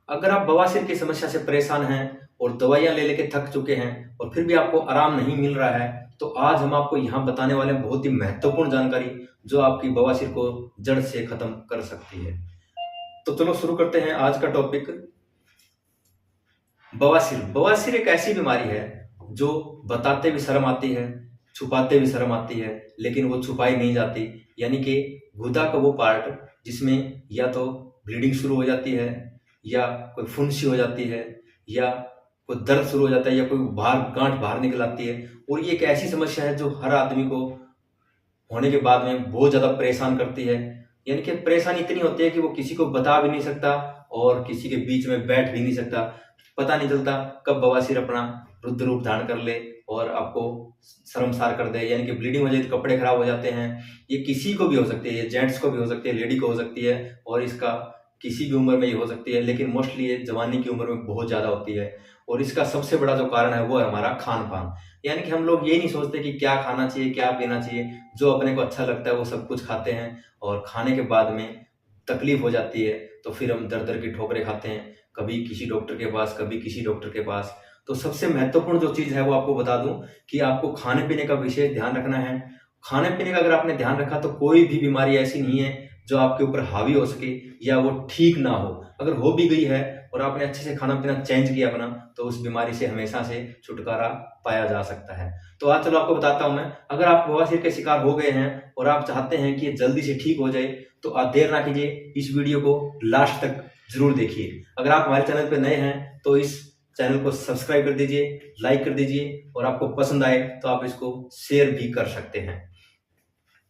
अगर आप बवासीर की समस्या से परेशान हैं और दवाइयां ले लेके थक चुके हैं और फिर भी आपको आराम नहीं मिल रहा है, तो आज हम आपको यहाँ बताने वाले हैं बहुत ही महत्वपूर्ण जानकारी जो आपकी बवासीर को जड़ से खत्म कर सकती है। तो चलो शुरू करते हैं आज का टॉपिक। बवासीर बवासीर एक ऐसी बीमारी है जो बताते भी शर्म आती है, छुपाते भी शर्म आती है, लेकिन वो छुपाई नहीं जाती। यानी कि गुदा का वो पार्ट जिसमें या तो ब्लीडिंग शुरू हो जाती है, या कोई फुंसी हो जाती है, या कोई दर्द शुरू हो जाता है, या कोई गांठ बाहर निकल आती है। और ये एक ऐसी समस्या है जो हर आदमी को होने के बाद में बहुत ज्यादा परेशान करती है। यानी कि परेशानी इतनी होती है कि वो किसी को बता भी नहीं सकता और किसी के बीच में बैठ भी नहीं सकता। पता नहीं चलता कब बवासीर अपना रुद्र रूप धारण कर ले और आपको शर्मसार कर दे। यानी कि ब्लीडिंग हो जाए तो कपड़े खराब हो जाते हैं। ये किसी को भी हो सकती है, ये जेंट्स को भी हो सकती है, लेडी को हो सकती है, और इसका किसी भी उम्र में ये हो सकती है, लेकिन मोस्टली ये जवानी की उम्र में बहुत ज्यादा होती है। और इसका सबसे बड़ा जो कारण है वो है हमारा खान पान। यानी कि हम लोग ये नहीं सोचते कि क्या खाना चाहिए, क्या पीना चाहिए। जो अपने को अच्छा लगता है वो सब कुछ खाते हैं, और खाने के बाद में तकलीफ हो जाती है तो फिर हम दर दर की ठोकरें खाते हैं, कभी किसी डॉक्टर के पास, कभी किसी डॉक्टर के पास। तो सबसे महत्वपूर्ण जो चीज है वो आपको बता दूं कि आपको खाने पीने का विशेष ध्यान रखना है। खाने पीने का अगर आपने ध्यान रखा तो कोई भी बीमारी ऐसी नहीं है जो आपके ऊपर हावी हो सके या वो ठीक ना हो। अगर हो भी गई है और आपने अच्छे से खाना पीना चेंज किया अपना, तो उस बीमारी से हमेशा से छुटकारा पाया जा सकता है। तो आज चलो आपको बताता हूं मैं। अगर आप बवासीर के शिकार हो गए हैं और आप चाहते हैं कि ये जल्दी से ठीक हो जाए, तो आप देर ना कीजिए, इस वीडियो को लास्ट तक जरूर देखिए। अगर आप हमारे चैनल पर नए हैं तो इस चैनल को सब्सक्राइब कर दीजिए, लाइक कर दीजिए, और आपको पसंद आए तो आप इसको शेयर भी कर सकते हैं।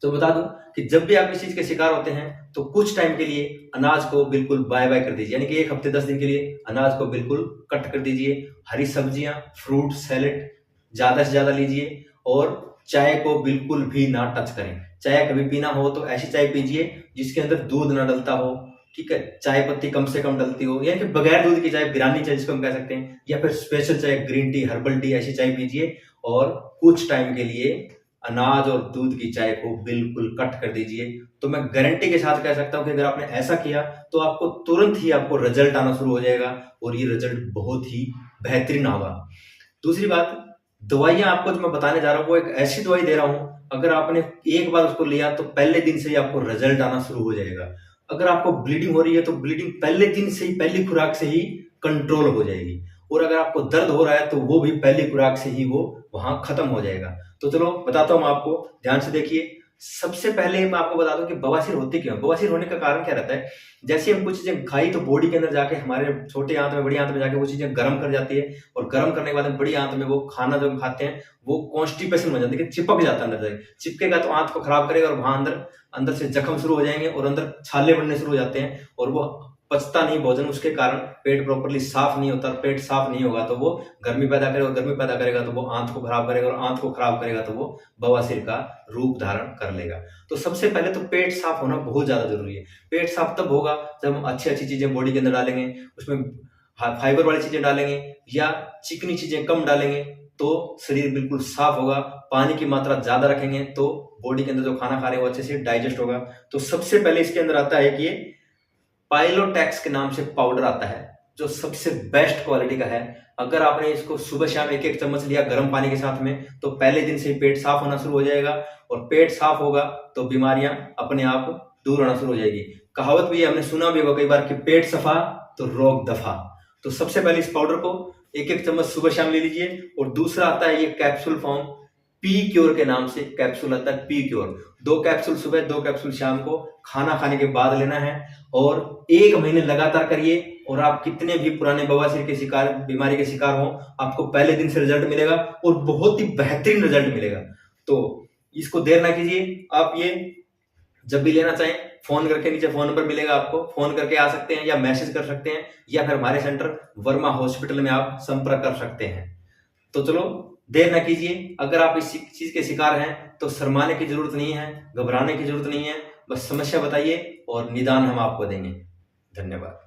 तो बता दूं कि जब भी आप इस चीज के शिकार होते हैं तो कुछ टाइम के लिए अनाज को बिल्कुल बाय बाय कर दीजिए। यानी कि 1 हफ्ते 10 दिन के लिए अनाज को बिल्कुल कट कर दीजिए। हरी सब्जियां, फ्रूट सैलेड ज्यादा से ज्यादा लीजिए, और चाय को बिल्कुल भी ना टच करें। चाय कभी पीना हो तो ऐसी चाय पीजिए जिसके अंदर दूध ना डलता हो, ठीक है। चाय पत्ती कम से कम डलती हो, यानी कि बगैर दूध की चाय, बिरानी चाय जिसको हम कह सकते हैं, या फिर स्पेशल चाय, ग्रीन टी, हर्बल टी, ऐसी चाय पीजिए। और कुछ टाइम के लिए अनाज और दूध की चाय को बिल्कुल कट कर दीजिए। तो मैं गारंटी के साथ कह सकता हूं कि अगर आपने ऐसा किया तो आपको तुरंत ही आपको रिजल्ट आना शुरू हो जाएगा, और ये रिजल्ट बहुत ही बेहतरीन होगा। दूसरी बात, दवाइयां आपको जो मैं बताने जा रहा हूं वो एक ऐसी दवाई दे रहा हूं, अगर आपने एक बार उसको लिया तो पहले दिन से ही आपको रिजल्ट आना शुरू हो जाएगा। अगर आपको ब्लीडिंग हो रही है तो ब्लीडिंग पहले दिन से ही, पहली खुराक से ही कंट्रोल हो जाएगी। और अगर आपको दर्द हो रहा है तो वो भी पहली खुराक से ही वो वहां खत्म हो जाएगा। तो चलो बताता हूं आपको, ध्यान से देखिए। सबसे पहले मैं आपको बता दूं कि बवासीर होती क्यों। बवासीर होने का कारण क्या रहता है, जैसे हम कुछ चीजें खाई तो बॉडी के अंदर जाके हमारे छोटे आंत में, बड़ी आंत में जाके वो चीजें गर्म कर जाती है, और गर्म करने के बाद में बड़ी आंत में वो खाना जो हम खाते हैं वो कॉन्स्टिपेशन हो जाता है, चिपक जाता है अंदर जाके। चिपकेगा तो आंत को खराब करेगा, और वहां अंदर अंदर से जख्म शुरू हो जाएंगे, और अंदर छाले बनने शुरू हो जाते हैं, और वो पचता नहीं भोजन, उसके कारण पेट प्रॉपरली साफ नहीं होता। पेट साफ नहीं होगा तो वो गर्मी पैदा करेगा, और गर्मी पैदा करेगा तो वो आंत को खराब करेगा, और आंत को खराब करेगा तो वो बवासीर का रूप धारण कर लेगा। तो सबसे पहले तो पेट साफ होना बहुत ज्यादा जरूरी है। पेट साफ तब होगा जब हम अच्छी अच्छी चीजें बॉडी के अंदर डालेंगे, उसमें फाइबर वाली चीजें डालेंगे या चिकनी चीजें कम डालेंगे, तो शरीर बिल्कुल साफ होगा। पानी की मात्रा ज्यादा रखेंगे तो बॉडी के अंदर जो खाना खा रहे हैं वो अच्छे से डाइजेस्ट होगा। तो सबसे पहले इसके अंदर आता है कि पाइलोटैक्स के नाम से पाउडर आता है, जो सबसे बेस्ट क्वालिटी का है। अगर आपने इसको सुबह शाम 1-1 चम्मच लिया गर्म पानी के साथ में, तो पहले दिन से ही पेट साफ होना शुरू हो जाएगा, और पेट साफ होगा तो बीमारियां अपने आप दूर होना शुरू हो जाएगी। कहावत भी है, हमने सुना भी होगा कई बार कि पेट सफा तो रोग दफा। तो सबसे पहले इस पाउडर को 1-1 चम्मच सुबह शाम ले लीजिए। और दूसरा आता है ये कैप्सूल फॉर्म, पी क्योर के नाम से कैप्सूल आता है, पी क्योर। 2 कैप्सूल सुबह, 2 कैप्सूल शाम को खाना खाने के बाद लेना है, और 1 महीने लगातार करिए। और आप कितने भी पुराने बवासीर के शिकार, बीमारी के शिकार हो, आपको पहले दिन से रिजल्ट मिलेगा, और बहुत ही बेहतरीन रिजल्ट मिलेगा। तो इसको देर ना कीजिए। आप ये जब भी लेना चाहें, फोन करके, नीचे फोन नंबर मिलेगा आपको, फोन करके आ सकते हैं, या मैसेज कर सकते हैं, या फिर हमारे सेंटर वर्मा हॉस्पिटल में आप संपर्क कर सकते हैं। तो चलो देर ना कीजिए। अगर आप इस चीज के शिकार हैं तो शर्माने की जरूरत नहीं है, घबराने की जरूरत नहीं है। बस समस्या बताइए और निदान हम आपको देंगे। धन्यवाद।